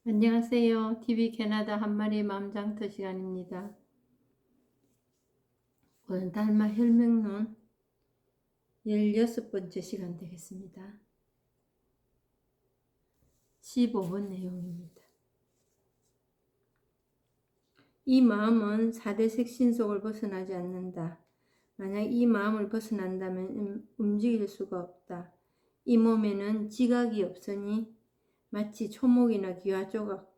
안녕하세요. TV 캐나다 한마리 마음장터 시간입니다. 오늘 달마 혈맹론 16번째 시간 되겠습니다. 15번 내용입니다. 이 마음은 4대 색신속을 벗어나지 않는다. 만약 이 마음을 벗어난다면 움직일 수가 없다. 이 몸에는 지각이 없으니 마치 초목이나 귀화 조각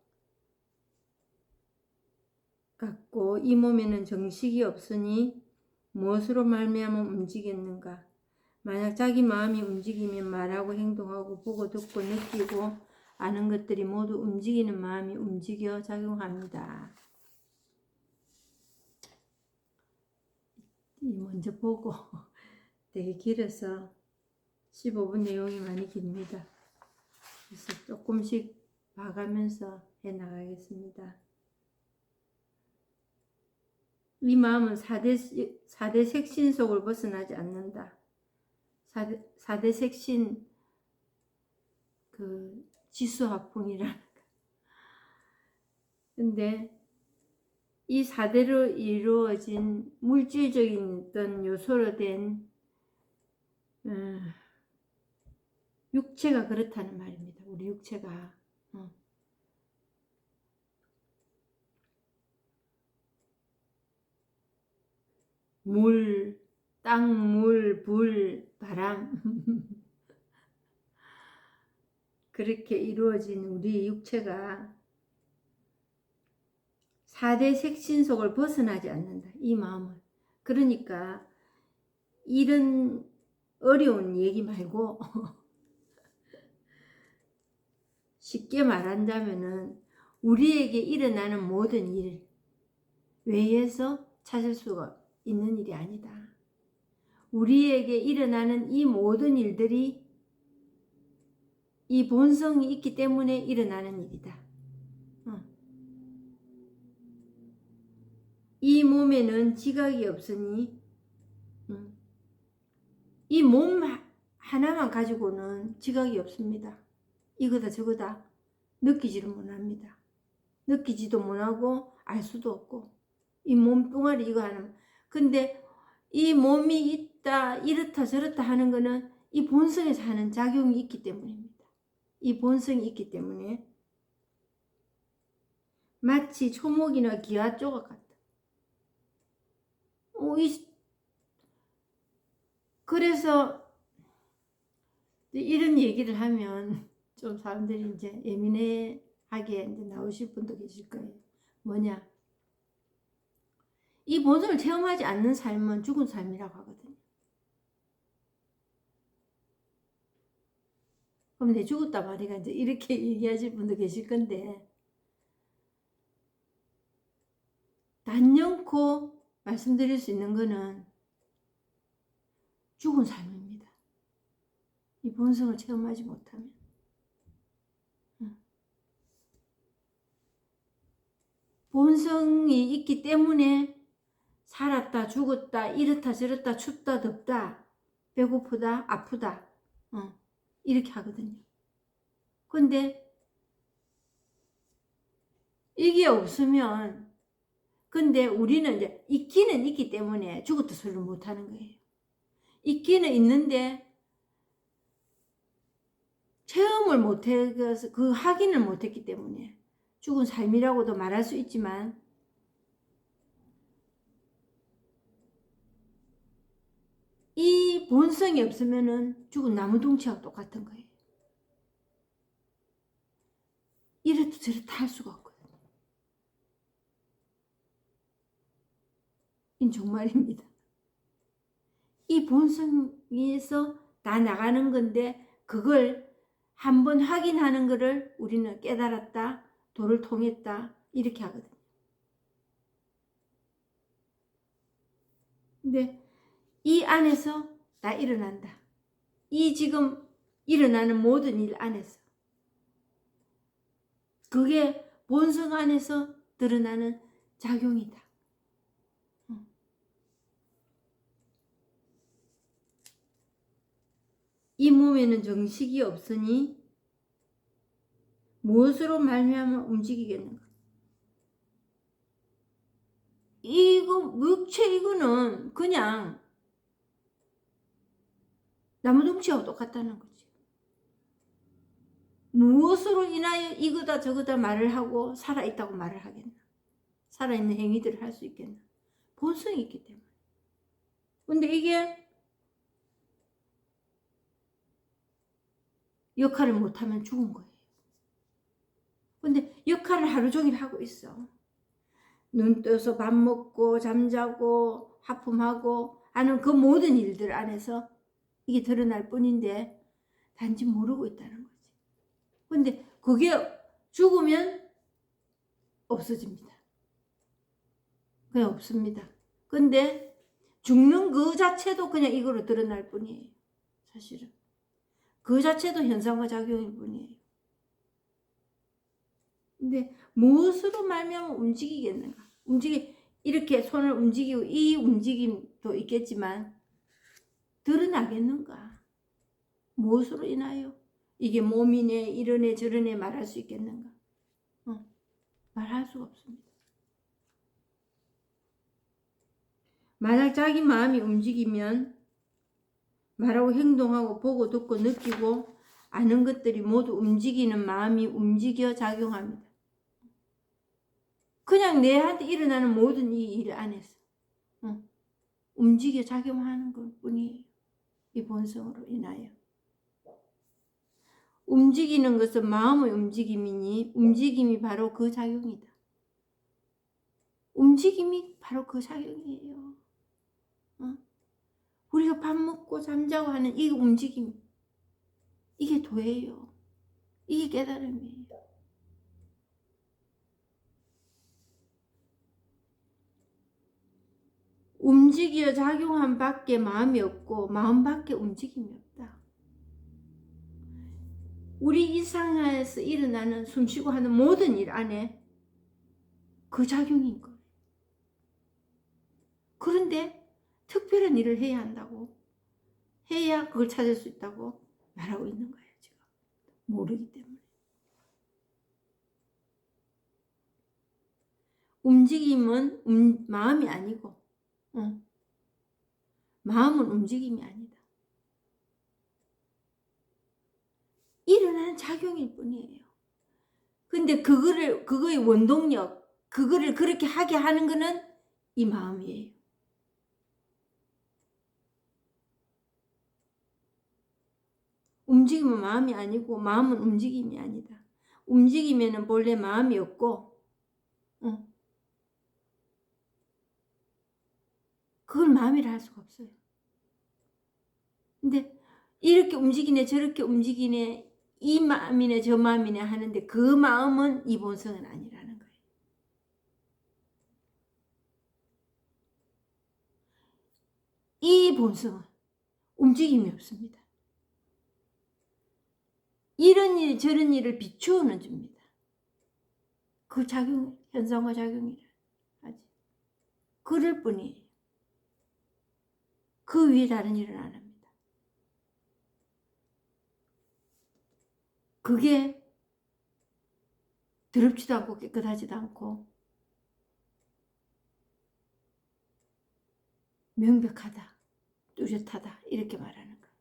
같고, 이 몸에는 정식이 없으니 무엇으로 말미암아 움직였는가? 만약 자기 마음이 움직이면 말하고 행동하고 보고 듣고 느끼고 아는 것들이 모두 움직이는 마음이 움직여 작용합니다. 먼저 보고 되게 길어서 15분 내용이 많이 깁니다. 그래서 조금씩 봐가면서 해나가겠습니다. 이 마음은 4대 색신 속을 벗어나지 않는다. 4대 색신, 지수화풍이라는 거. 근데 이 4대로 이루어진 물질적인 어떤 요소로 된 육체가 그렇다는 말입니다. 우리 육체가. 물, 땅, 물, 불, 바람 그렇게 이루어진 우리 육체가 4대 색신속을 벗어나지 않는다. 이 마음은. 그러니까 이런 어려운 얘기 말고 쉽게 말한다면은 우리에게 일어나는 모든 일 외에서 찾을 수가 있는 일이 아니다. 우리에게 일어나는 이 모든 일들이 이 본성이 있기 때문에 일어나는 일이다. 이 몸에는 지각이 없으니 이 몸 하나만 가지고는 지각이 없습니다. 이거다 저거다 느끼지를 못합니다. 느끼지도 못하고 알 수도 없고 이 몸뚱아리 이거 하나. 근데 이 몸이 있다 이렇다 저렇다 하는 거는 이 본성에서 하는 작용이 있기 때문입니다. 이 본성이 있기 때문에 마치 초목이나 기와 조각 같다. 그래서 이런 얘기를 하면 좀 사람들이 이제 예민하게 이제 나오실 분도 계실 거예요. 뭐냐? 이 본성을 체험하지 않는 삶은 죽은 삶이라고 하거든요. 그럼 내 죽었다 말이가 이제 이렇게 얘기하실 분도 계실 건데, 단연코 말씀드릴 수 있는 거는 죽은 삶입니다. 이 본성을 체험하지 못하면. 본성이 있기 때문에 살았다 죽었다 이렇다 저렇다 춥다 덥다 배고프다 아프다 이렇게 하거든요. 근데 이게 없으면, 근데 우리는 이제 있기는 있기 때문에 죽었다 소리를 못하는 거예요. 있기는 있는데 체험을 못해서 그 확인을 못했기 때문에 죽은 삶이라고도 말할 수 있지만, 이 본성이 없으면은 죽은 나무 둥치와 똑같은 거예요. 이렇다 저렇다 할 수가 없거든요. 이 정말입니다. 이 본성에서 다 나가는 건데 그걸 한번 확인하는 거를 우리는 깨달았다, 도를 통했다 이렇게 하거든요. 근데 이 안에서 다 일어난다. 이 지금 일어나는 모든 일 안에서 그게 본성 안에서 드러나는 작용이다. 이 몸에는 정식이 없으니 무엇으로 말미암아 움직이겠는가? 이거 육체 이거는 그냥 나무둥치하고 똑같다는 거지. 무엇으로 인하여 이거다 저거다 말을 하고 살아있다고 말을 하겠나? 살아있는 행위들을 할 수 있겠나? 본성이 있기 때문에. 근데 이게 역할을 못하면 죽은 거예요. 근데 역할을 하루 종일 하고 있어. 눈 떠서 밥 먹고 잠자고 하품하고 하는 그 모든 일들 안에서 이게 드러날 뿐인데 단지 모르고 있다는 거지. 근데 그게 죽으면 없어집니다. 그냥 없습니다. 근데 죽는 그 자체도 그냥 이거로 드러날 뿐이에요. 사실은. 그 자체도 현상과 작용일 뿐이에요. 근데 무엇으로 말미암아 움직이겠는가? 이렇게 손을 움직이고 이 움직임도 있겠지만 드러나겠는가? 무엇으로 인하여? 이게 몸이네 이러네 저러네 말할 수 있겠는가? 말할 수가 없습니다. 만약 자기 마음이 움직이면 말하고 행동하고 보고 듣고 느끼고 아는 것들이 모두 움직이는 마음이 움직여 작용합니다. 그냥 내한테 일어나는 모든 이 일 안에서 움직여 작용하는 것 뿐이에요. 이 본성으로 인하여. 움직이는 것은 마음의 움직임이니 움직임이 바로 그 작용이다. 움직임이 바로 그 작용이에요. 우리가 밥 먹고 잠자고 하는 이 움직임, 이게 도예요. 이게 깨달음이에요. 움직여 작용한 밖에 마음이 없고 마음 밖에 움직임이 없다. 우리 이 상하에서 일어나는 숨쉬고 하는 모든 일 안에 그 작용인 거예요. 그런데 특별한 일을 해야 한다고, 해야 그걸 찾을 수 있다고 말하고 있는 거예요. 지금 모르기 때문에. 움직임은 마음이 아니고 마음은 움직임이 아니다. 일어나는 작용일 뿐이에요. 근데 그거의 원동력, 그거를 그렇게 하게 하는 거는 이 마음이에요. 움직임은 마음이 아니고 마음은 움직임이 아니다. 움직이면은 본래 마음이 없고, 그걸 마음이라 할 수가 없어요. 근데 이렇게 움직이네 저렇게 움직이네 이 마음이네 저 마음이네 하는데 그 마음은 이 본성은 아니라는 거예요. 이 본성은 움직임이 없습니다. 이런 일 저런 일을 비추어는 줍니다. 그 작용, 현상과 작용이라 하지. 그럴 뿐이에요. 그 위에 다른 일은 안 합니다. 그게 더럽지도 않고 깨끗하지도 않고 명백하다, 뚜렷하다 이렇게 말하는 거예요.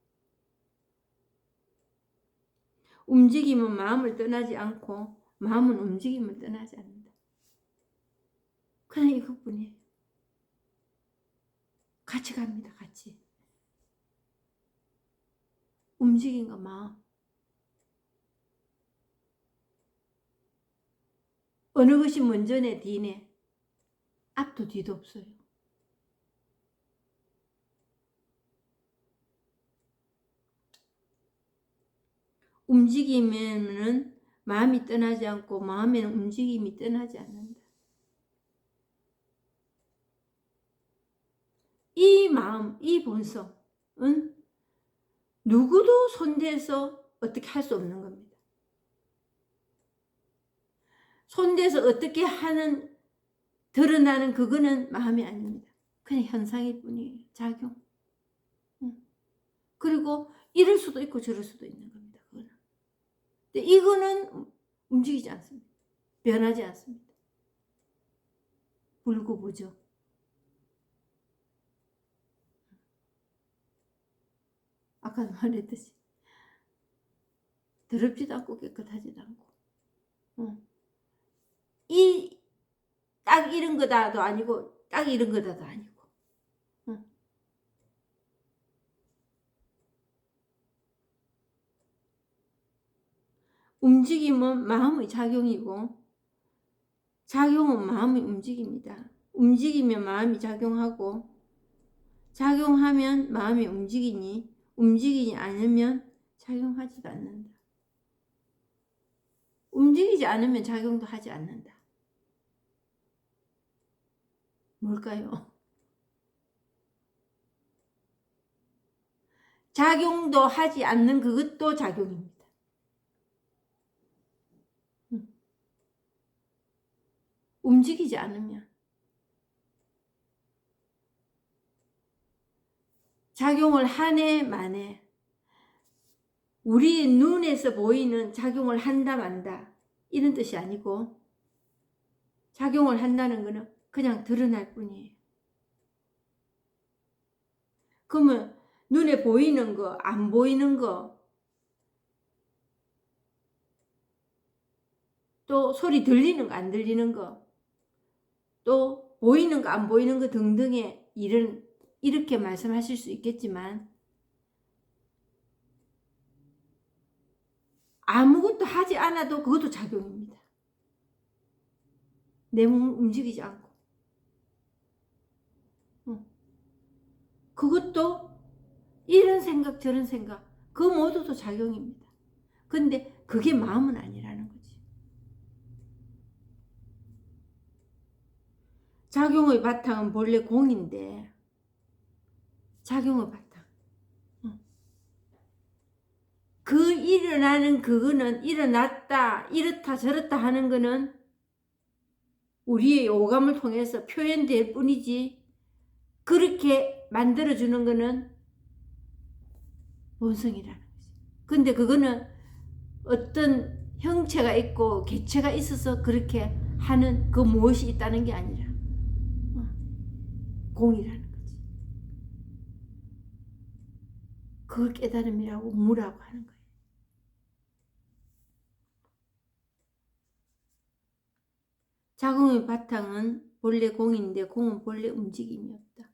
움직임은 마음을 떠나지 않고 마음은 움직임을 떠나지 않는다. 그냥 이것뿐이에요. 같이 갑니다. 같이. 움직임과 마음. 어느 것이 먼저네 뒤네. 앞도 뒤도 없어요. 움직이면은 마음이 떠나지 않고 마음에는 움직임이 떠나지 않는다. 이 마음, 이 본성은 누구도 손대서 어떻게 할 수 없는 겁니다. 손대서 어떻게 하는 드러나는 그거는 마음이 아닙니다. 그냥 현상일 뿐이에요. 작용. 그리고 이럴 수도 있고 저럴 수도 있는 겁니다. 그거는. 근데 이거는 움직이지 않습니다. 변하지 않습니다. 불구보죠. 아까 말했듯이 더럽지도 않고 깨끗하지도 않고 딱 이런 거다도 아니고 딱 이런 거다도 아니고 움직임은 마음의 작용이고 작용은 마음의 움직입니다. 움직이면 마음이 작용하고 작용하면 마음이 움직이지 않으면 작용하지도 않는다. 움직이지 않으면 작용도 하지 않는다. 뭘까요? 작용도 하지 않는 그것도 작용입니다. 움직이지 않으면 작용을 하네 마네 우리 눈에서 보이는 작용을 한다 만다 이런 뜻이 아니고 작용을 한다는 것은 그냥 드러날 뿐이에요. 그러면 눈에 보이는 거, 안 보이는 거, 또 소리 들리는 거, 안 들리는 거, 또 보이는 거, 안 보이는 거 등등의 일은 이렇게 말씀하실 수 있겠지만 아무것도 하지 않아도 그것도 작용입니다. 내 몸을 움직이지 않고 그것도 이런 생각 저런 생각 그 모두도 작용입니다. 근데 그게 마음은 아니라는 거지. 작용의 바탕은 본래 공인데 작용의 바탕 그 일어나는 그거는 일어났다 이렇다 저렇다 하는 거는 우리의 오감을 통해서 표현될 뿐이지 그렇게 만들어주는 거는 본성이라는 거지. 근데 그거는 어떤 형체가 있고 개체가 있어서 그렇게 하는 그 무엇이 있다는 게 아니라 공이라는 거지. 그걸 깨달음이라고 무라고 하는 거예요. 작용의 바탕은 본래 공인데 공은 본래 움직임이 없다.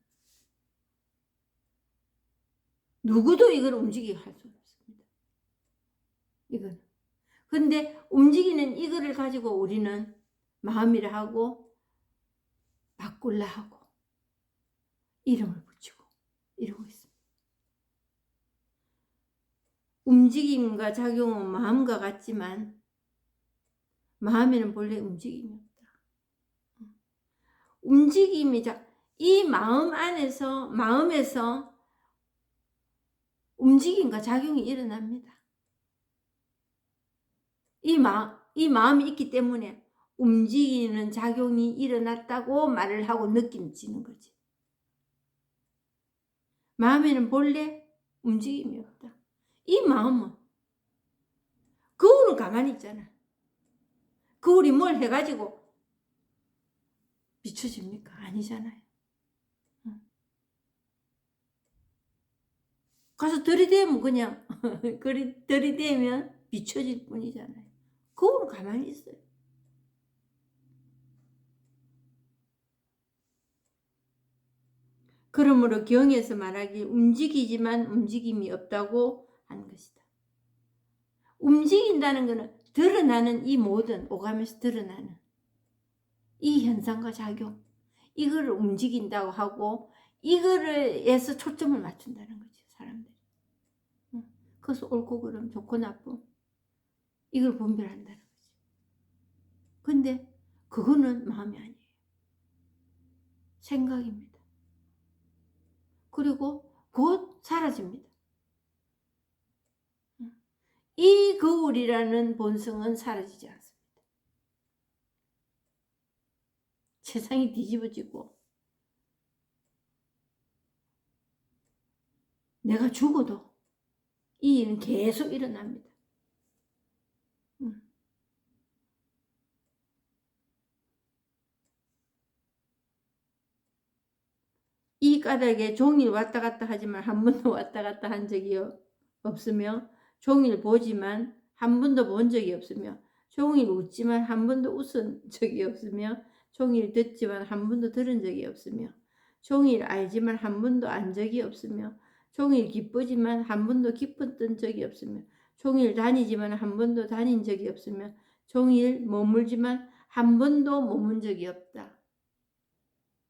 누구도 이걸 움직이게 할 수 없습니다. 이건. 근데 움직이는 이거를 가지고 우리는 마음이라 하고 바꿀라 하고 이름을 붙이고 이러고 있습니다. 움직임과 작용은 마음과 같지만 마음에는 본래 움직임이 없다. 움직임이 이 마음 안에서 마음에서 움직임과 작용이 일어납니다. 이 마음이 있기 때문에 움직이는 작용이 일어났다고 말을 하고 느껴지는 거지. 마음에는 본래 움직임이 없다. 이 마음은 거울은 가만히 있잖아. 거울이 뭘 해가지고 비춰집니까? 아니잖아요. 가서 들이대면 그냥 들이대면 비춰질 뿐이잖아요. 거울은 가만히 있어요. 그러므로 경에서 말하기 움직이지만 움직임이 없다고 하는 것이다. 움직인다는 것은 드러나는 이 모든 오감에서 드러나는 이 현상과 작용 이거를 움직인다고 하고 이거를에서 초점을 맞춘다는 거지 사람들이. 그래서 옳고 그름 좋고 나쁨 이걸 분별한다는 거지. 근데 그거는 마음이 아니에요. 생각입니다. 그리고 곧 사라집니다. 이 거울이라는 본성은 사라지지 않습니다. 세상이 뒤집어지고 내가 죽어도 이 일은 계속 일어납니다. 까닭에 종일 왔다 갔다 하지만 한 번도 왔다 갔다 한 적이 없으며, 종일 보지만 한 번도 본 적이 없으며, 종일 웃지만 한 번도 웃은 적이 없으며, 종일 듣지만 한 번도 들은 적이 없으며, 종일 알지만 한 번도 안 적이 없으며, 종일 기쁘지만 한 번도 기뻤던 적이 없으며, 종일 다니지만 한 번도 다닌 적이 없으며, 종일 머물지만 한 번도 머문 적이 없다.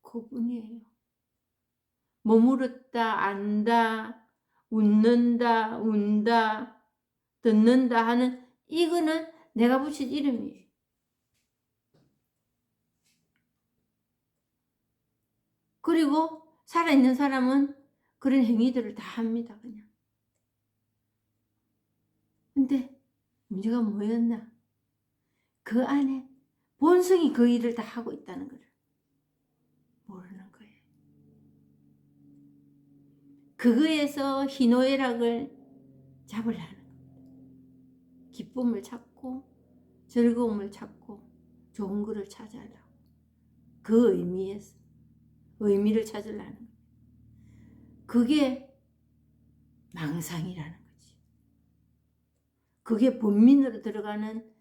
그분이에요. 머무르다, 안다, 웃는다, 운다, 듣는다 하는, 이거는 내가 붙인 이름이에요. 그리고 살아있는 사람은 그런 행위들을 다 합니다, 그냥. 근데 문제가 뭐였나? 그 안에 본성이 그 일을 다 하고 있다는 걸 모르는 거예요. 그거에서 희노애락을 잡으려는 겁니다. 기쁨을 찾고 즐거움을 찾고 좋은 거를 찾아라고. 그 의미에서 의미를 찾으려는 거예요. 그게 망상이라는 거지. 그게 본민으로 들어가는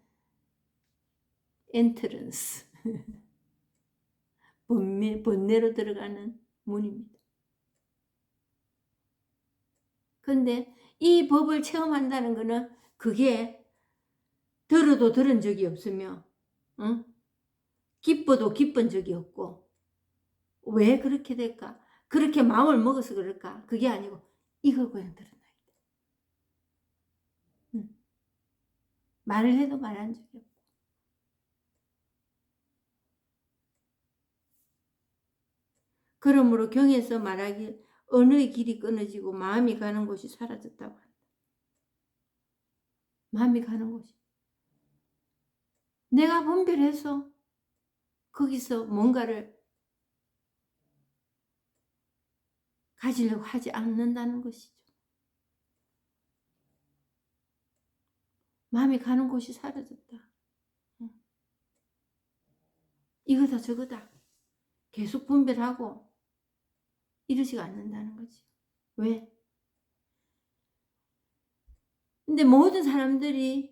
엔트런스. 본내로 들어가는 문입니다. 근데 이 법을 체험한다는 거는 그게 들어도 들은 적이 없으며, 기뻐도 기쁜 적이 없고, 왜 그렇게 될까? 그렇게 마음을 먹어서 그럴까? 그게 아니고 이걸 그냥 드러나야 돼. 말을 해도 말한 적이 없고. 그러므로 경에서 말하길 언어의 길이 끊어지고 마음이 가는 곳이 사라졌다고 한다. 마음이 가는 곳이. 내가 분별해서 거기서 뭔가를 가지려고 하지 않는다는 것이죠. 마음이 가는 곳이 사라졌다. 이거다 저거다. 계속 분별하고 이러지가 않는다는 거지. 왜? 근데 모든 사람들은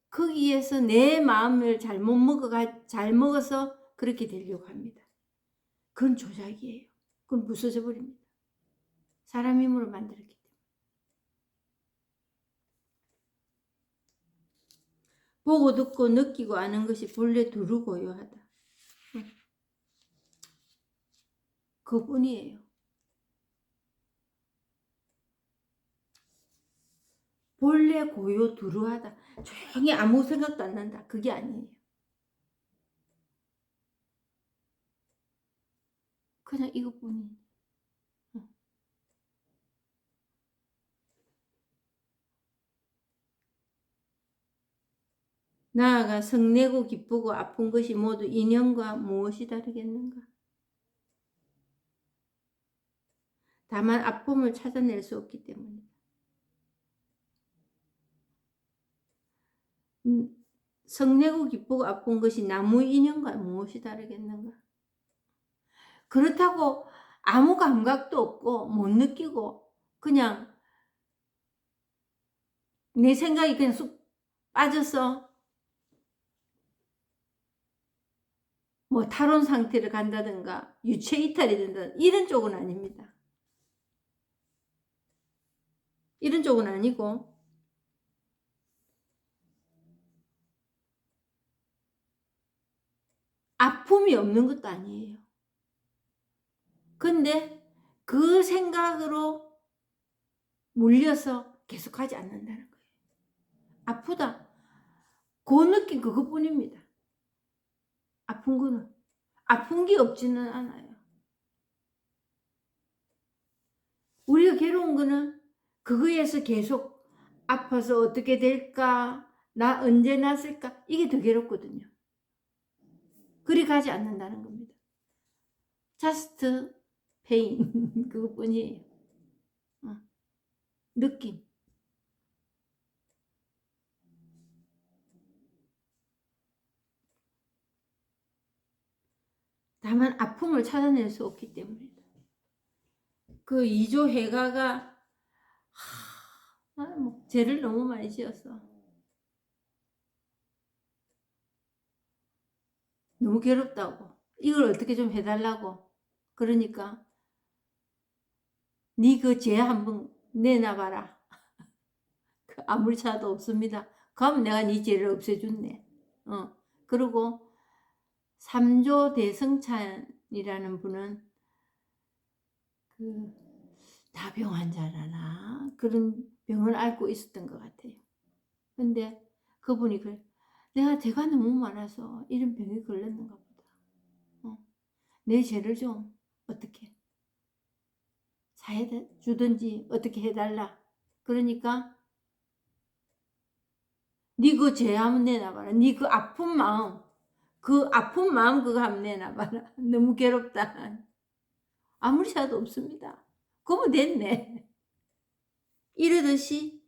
거기에서 내 마음을 잘 먹어서 그렇게 되려고 합니다. 그건 조작이에요. 그건 부서져 버립니다. 사람 힘으로 만들었기 때문에. 보고 듣고 느끼고 아는 것이 본래 두루고요하다. 그뿐이에요. 본래 고요 두루하다. 조용히 아무 생각도 안 난다. 그게 아니에요. 그냥 이것뿐이에요. 나아가 성내고 기쁘고 아픈 것이 모두 인연과 무엇이 다르겠는가? 다만 아픔을 찾아낼 수 없기 때문이다. 성내고 기쁘고 아픈 것이 나무 인연과 무엇이 다르겠는가? 그렇다고 아무 감각도 없고 못 느끼고 그냥 내 생각이 그냥 쑥 빠져서 뭐 탈원 상태를 간다든가 유체 이탈이 된다 이런 쪽은 아닙니다. 이런 쪽은 아니고 아픔이 없는 것도 아니에요. 근데 그 생각으로 물려서 계속하지 않는다는 거예요. 아프다. 그 느낌 그것뿐입니다. 아픈 거는. 아픈 게 없지는 않아요. 우리가 괴로운 거는 그거에서 계속 아파서 어떻게 될까? 나 언제 났을까? 이게 더 괴롭거든요. 그리 가지 않는다는 겁니다. Just pain. 그것뿐이에요. 느낌. 다만 아픔을 찾아낼 수 없기 때문이다. 그 이조해가가 죄를 너무 많이 지었어. 너무 괴롭다고. 이걸 어떻게 좀 해달라고. 그러니까 네 그 죄 한번 내놔봐라. 아무리 찾아도 없습니다. 그럼 내가 네 죄를 없애준네. 그리고 삼조 대성찬이라는 분은 그 나병 환자라나 그런 병을 앓고 있었던 것 같아요. 근데 그분이 그래, 내가 죄가 너무 많아서 이런 병에 걸렸는가 보다. 내 죄를 좀 어떻게 사해주든지 어떻게 해달라. 그러니까 네 그 죄 한번 내놔봐라. 네 그 아픈 마음 그거 한번 내놔봐라. 너무 괴롭다. 아무리 찾아도 없습니다. 그러면 됐네. 이러듯이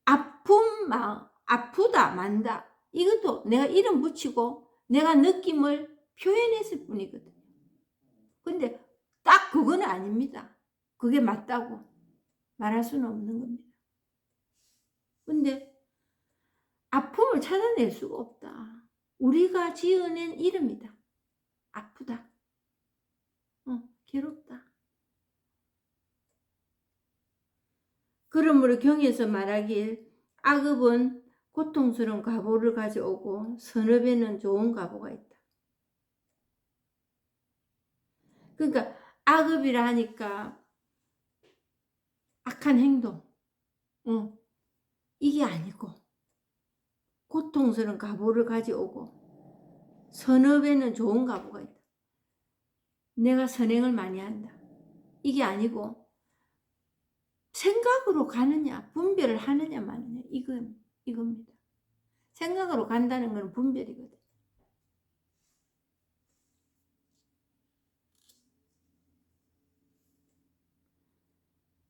아픈 마음, 아프다 만다, 이것도 내가 이름 붙이고 내가 느낌을 표현했을 뿐이거든요. 근데 딱 그건 아닙니다. 그게 맞다고 말할 수는 없는 겁니다. 근데 아픔을 찾아낼 수가 없다. 우리가 지어낸 이름이다. 아프다. 괴롭다. 그러므로 경에서 말하길 악업은 고통스러운 과보를 가져오고 선업에는 좋은 과보가 있다. 그러니까 악업이라 하니까 악한 행동, 이게 아니고 고통스러운 과보를 가져오고 선업에는 좋은 과보가 있다. 내가 선행을 많이 한다. 이게 아니고 생각으로 가느냐 분별을 하느냐 마느냐 이겁니다. 생각으로 간다는 건 분별이거든.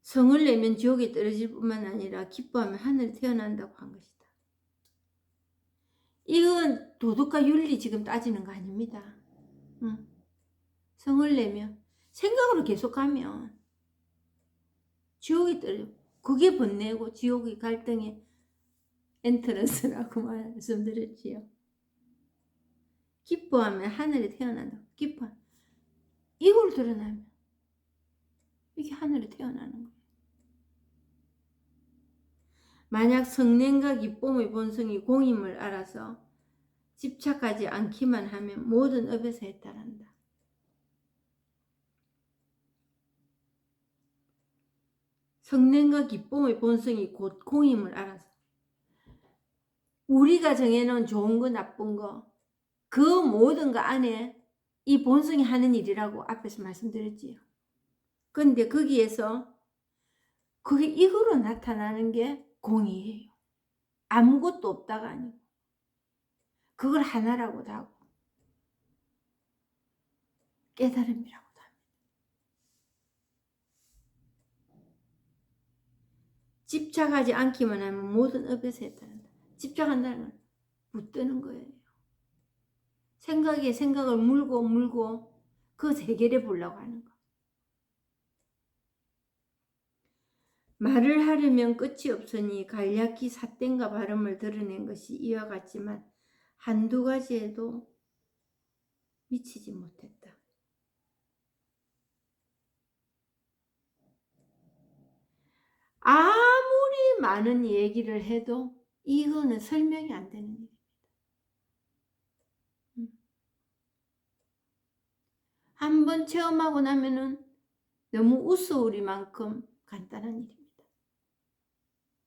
성을 내면 지옥에 떨어질 뿐만 아니라 기뻐하면 하늘에 태어난다고 한 것이다. 이건 도덕과 윤리 지금 따지는 거 아닙니다. 성을 내면 생각으로 계속 가면 지옥에 떨어져. 그게 번뇌고 지옥의 갈등의 엔트런스라고 말씀드렸지요. 기뻐하면 하늘에 태어난다. 기뻐. 이걸 드러나면 이게 하늘에 태어나는 거예요. 만약 성냄과 기쁨의 본성이 공임을 알아서 집착하지 않기만 하면 모든 업에서 해탈한다. 성냄과 기쁨의 본성이 곧 공임을 알아서 우리가 정해놓은 좋은 거 나쁜 거 그 모든 거 안에 이 본성이 하는 일이라고 앞에서 말씀드렸지요. 근데 거기에서 그게 이거로 나타나는 게 공이에요. 아무것도 없다가 아니고 그걸 하나라고도 하고 깨달음이라고도 합니다. 집착하지 않기만 하면 모든 업에서 해탈한다. 집착한다는 건 붙드는 거예요. 생각에 생각을 물고 그것 해결해 보려고 하는 거. 말을 하려면 끝이 없으니 간략히 삿됨과 발음을 드러낸 것이 이와 같지만 한두 가지에도 미치지 못했다. 아무리 많은 얘기를 해도 이거는 설명이 안 되는 일입니다. 한번 체험하고 나면은 너무 우스우리만큼 간단한 일입니다.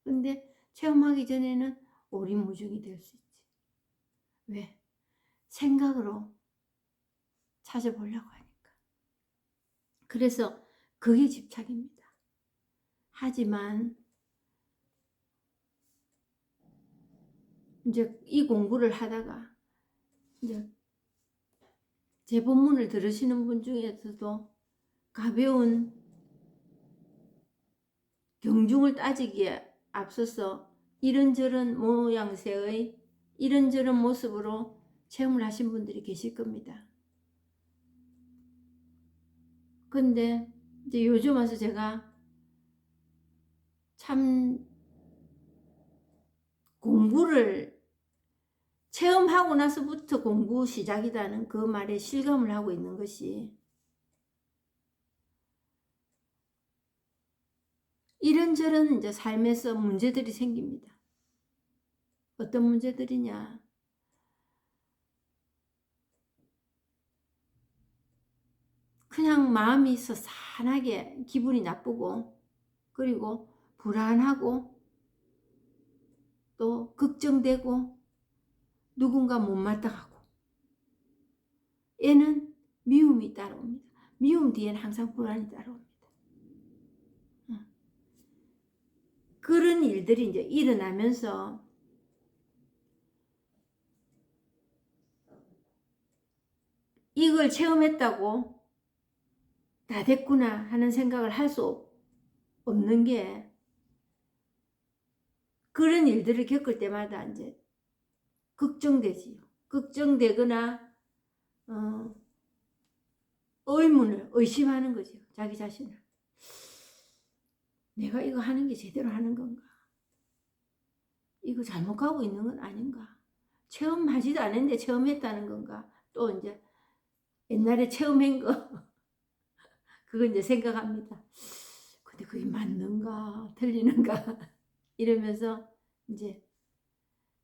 근데 체험하기 전에는 오리무중이 될 수 있지. 왜? 생각으로 찾아보려고 하니까. 그래서 그게 집착입니다. 하지만 이제 이 공부를 하다가 이제 제 본문을 들으시는 분 중에서도 가벼운 경중을 따지기에 앞서서 이런저런 모양새의 이런저런 모습으로 체험을 하신 분들이 계실 겁니다. 근데 이제 요즘 와서 제가 참 공부를 체험하고 나서부터 공부 시작이라는 그 말에 실감을 하고 있는 것이, 이런저런 이제 삶에서 문제들이 생깁니다. 어떤 문제들이냐? 그냥 마음이 서산하게 기분이 나쁘고, 그리고 불안하고, 또 걱정되고, 누군가 못마땅하고, 얘는 미움이 따라옵니다. 미움 뒤에는 항상 불안이 따라옵니다. 그런 일들이 이제 일어나면서 이걸 체험했다고 다 됐구나 하는 생각을 할 수 없는 게, 그런 일들을 겪을 때마다 이제 걱정되지요. 걱정되거나 의문을 의심하는 거죠. 자기 자신을. 내가 이거 하는 게 제대로 하는 건가? 이거 잘못 가고 있는 건 아닌가? 체험하지도 않았는데 체험했다는 건가? 또 이제 옛날에 체험한 거 그거 이제 생각합니다. 근데 그게 맞는가 틀리는가 이러면서 이제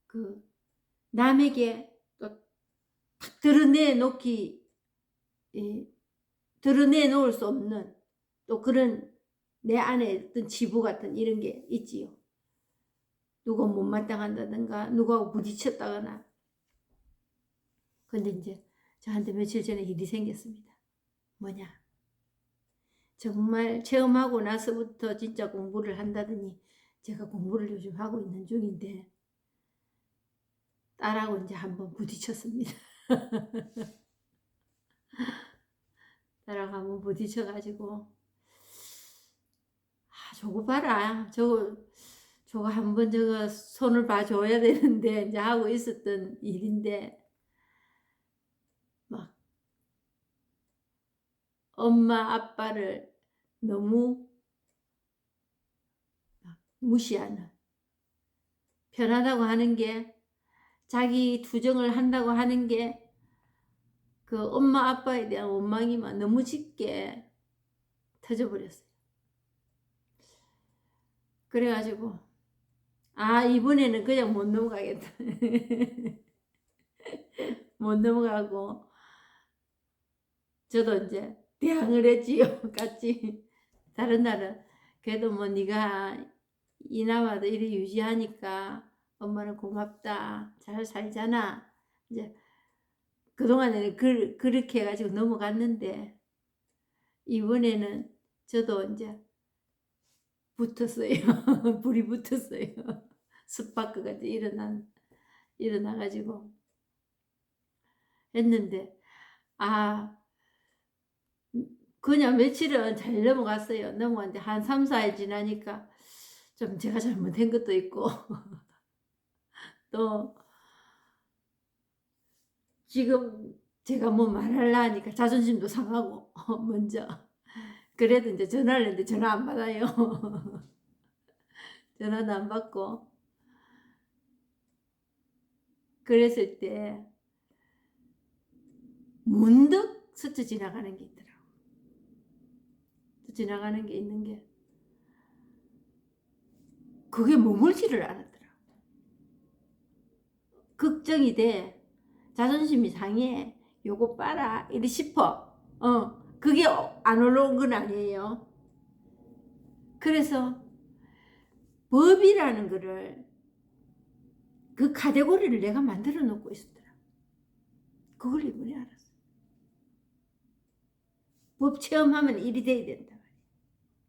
그 남에게 또 탁 드러내 놓을 수 없는 또 그런 내 안에 어떤 지부 같은 이런 게 있지요. 누가 못마땅한다든가 누구하고 부딪혔다거나. 근데 이제 저한테 며칠 전에 일이 생겼습니다. 뭐냐? 정말 체험하고 나서부터 진짜 공부를 한다더니, 제가 공부를 요즘 하고 있는 중인데 딸하고 이제 한번 부딪혔습니다. 딸하고 한번 부딪혀가지고, 저거 봐라, 저거 한번 저거 손을 봐줘야 되는데 이제 하고 있었던 일인데, 막 엄마 아빠를 너무 무시하는, 편하다고 하는 게, 자기 투정을 한다고 하는 게 그 엄마 아빠에 대한 원망이 막 너무 짙게 터져버렸어요. 그래가지고 이번에는 그냥 못 넘어가겠다. 못 넘어가고 저도 이제 대항을 했지요. 같이. 다른 날은 그래도 뭐 네가 이나마도 이래 유지하니까 엄마는 고맙다. 잘 살잖아. 이제 그동안에는 그렇게 해가지고 넘어갔는데, 이번에는 저도 이제 붙었어요. 불이 붙었어요. 스파크가 일어나가지고 했는데, 그냥 며칠은 잘 넘어갔어요. 넘어갔는데 한 3, 4일 지나니까 좀 제가 잘못한 것도 있고, 또 지금 제가 뭐 말하려 하니까 자존심도 상하고, 먼저. 그래도 이제 전화를 했는데 전화 안 받아요. 전화도 안 받고. 그랬을 때 문득 스쳐 지나가는 게 있더라고. 지나가는 게 있는 게, 그게 머물지를 않았더라고. 걱정이 돼. 자존심이 상해. 요거 봐라. 이리 싶어. 그게 안 올라온 건 아니에요. 그래서 법이라는 거를, 그 카테고리를 내가 만들어 놓고 있었더라. 그걸 이번에 알았어. 법 체험하면 일이 돼야 된다.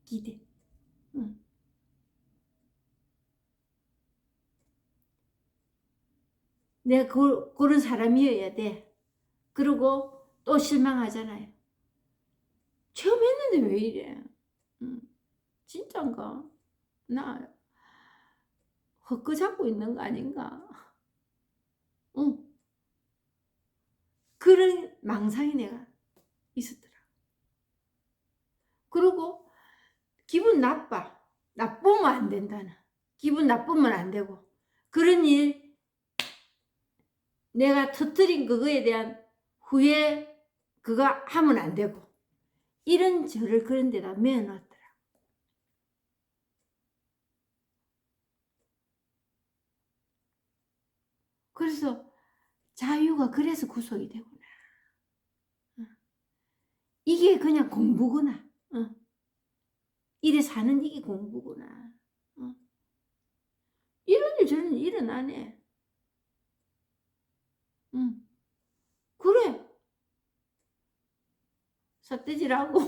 기대. 응. 내가 그런 사람이어야 돼. 그리고 또 실망하잖아요. 체험했는데 왜 이래? 진짠가? 나 헛거 잡고 있는 거 아닌가? 응. 그런 망상이 내가 있었더라. 그리고 기분 나쁘면 안 된다는, 기분 나쁘면 안 되고, 그런 일 내가 터뜨린 그거에 대한 후회 그거 하면 안 되고, 이런 저를 그런 데다 매어놨더라. 그래서 자유가 그래서 구속이 되구나. 이게 그냥 공부구나. 이래 사는 이게 공부구나. 이런 일 저런 일 일어나네. 그래. 삿대질하고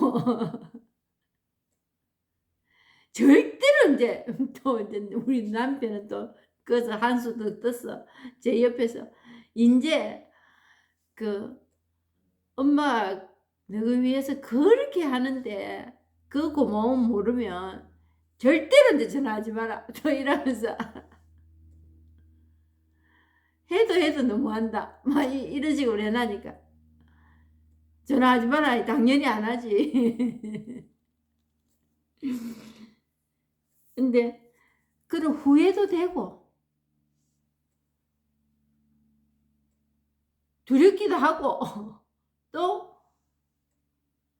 절대로 이제 또 이제 우리 남편은 또 거기서 한수도 떴어. 제 옆에서 이제 그 엄마 너희 위해서 그렇게 하는데 그 고마움 모르면 절대로 이제 전화하지 마라. 또 이러면서 해도 너무한다. 막 이런 식으로 해놔니까 전화하지 마라. 당연히 안 하지. 근데 그런 후회도 되고 두렵기도 하고 또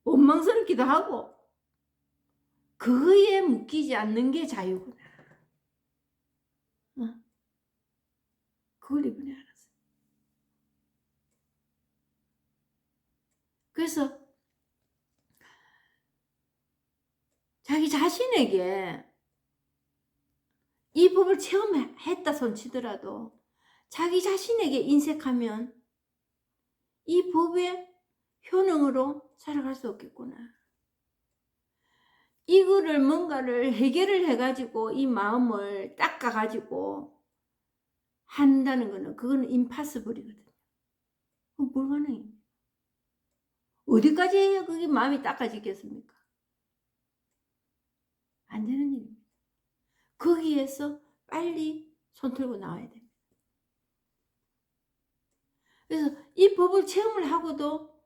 원망스럽기도 하고, 그거에 묶이지 않는 게 자유구나. 그걸 이번에 알았어요. 그래서 자기 자신에게 이 법을 체험했다 손치더라도 자기 자신에게 인색하면 이 법의 효능으로 살아갈 수 없겠구나. 이거를 뭔가를 해결을 해가지고 이 마음을 닦아가지고 한다는 거는 그거는 임파서블이거든요. 그건 불가능해요. 어디까지 해야 그게 마음이 닦아지겠습니까? 안 되는 일입니다. 거기에서 빨리 손 털고 나와야 됩니다. 그래서 이 법을 체험을 하고도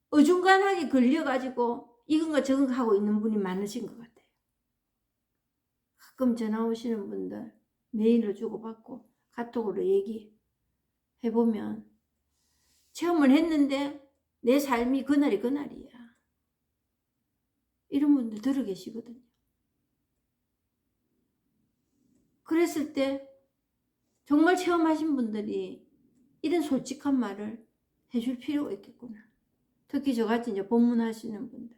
어중간하게 걸려가지고 이건가 저건가 하고 있는 분이 많으신 것 같아요. 가끔 전화 오시는 분들 메일로 주고받고 카톡으로 얘기해보면 체험을 했는데 내 삶이 그날이 그날이야. 이런 분들 들어 계시거든요. 그랬을 때 정말 체험하신 분들이 이런 솔직한 말을 해줄 필요가 있겠구나. 특히 저같이 이제 법문하시는 분들.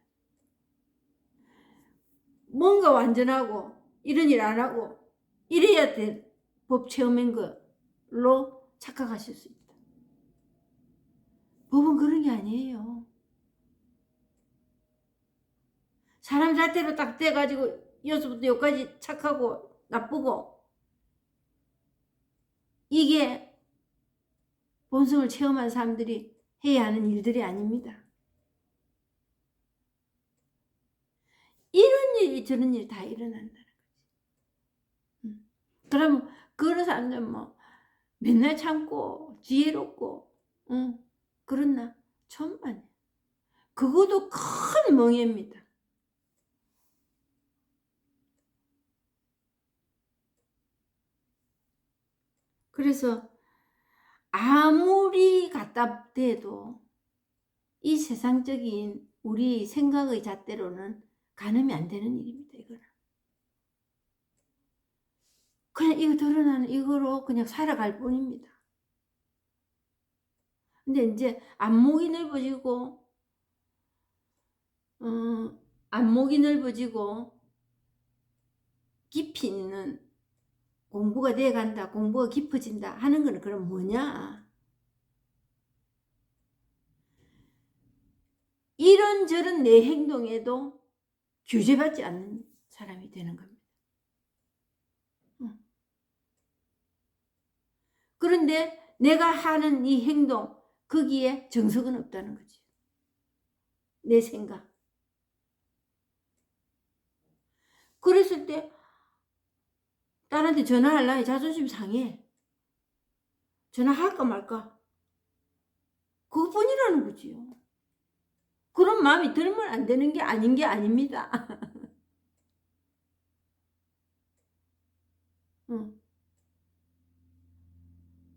뭔가 완전하고 이런 일 안 하고 이래야 될 법 체험인 걸로 착각하실 수 있다. 법은 그런 게 아니에요. 사람 자체로 딱 돼가지고 여기서부터 여기까지 착하고 나쁘고 이게 본성을 체험한 사람들이 해야 하는 일들이 아닙니다. 이런 일이 저런 일이 다 일어난다는 거지. 그럼 그런 사람들은 뭐 맨날 참고 지혜롭고 그렇나? 천만에. 그것도 큰 멍해입니다. 그래서 아무리 갖다 대도 이 세상적인 우리 생각의 잣대로는 가늠이 안 되는 일입니다. 이거는 그냥 이거 드러나는 이거로 그냥 살아갈 뿐입니다. 근데 이제 안목이 넓어지고 안목이 넓어지고 깊이 있는 공부가 돼간다, 공부가 깊어진다 하는 거는 그럼 뭐냐? 이런저런 내 행동에도 규제받지 않는 사람이 되는 겁니다. 그런데 내가 하는 이 행동, 거기에 정석은 없다는 거지. 내 생각. 그랬을 때 딸한테 전화하려니 자존심 상해. 전화할까 말까? 그것뿐이라는 거지요. 그런 마음이 들면 안 되는 게 아닌 게 아닙니다.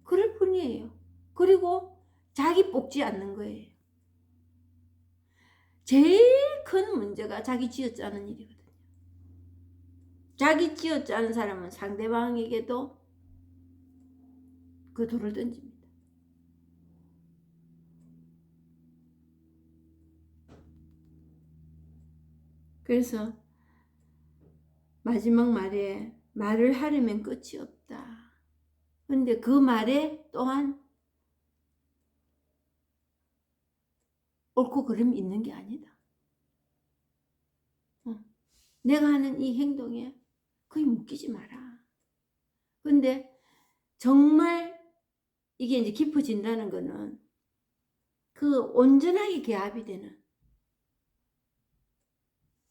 그럴 뿐이에요. 그리고 자기 뽑지 않는 거예요. 제일 큰 문제가 자기 쥐어짜는 일이거든요. 자기 쥐어짜는 사람은 상대방에게도 그 돌을 던집니다. 그래서 마지막 말에 말을 하려면 끝이 없다. 근데 그 말에 또한 옳고 그름이 있는 게 아니다. 내가 하는 이 행동에 거의 묶이지 마라. 근데 정말 이게 이제 깊어진다는 거는 그 온전하게 개합이 되는,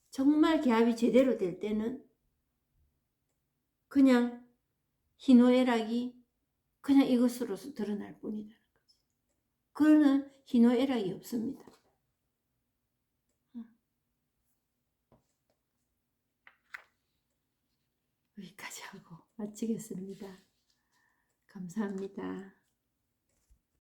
정말 개합이 제대로 될 때는 그냥 희노애락이 그냥 이것으로서 드러날 뿐이라는 거지. 그거는 희노애락이 없습니다. 여기까지 하고 마치겠습니다. 감사합니다.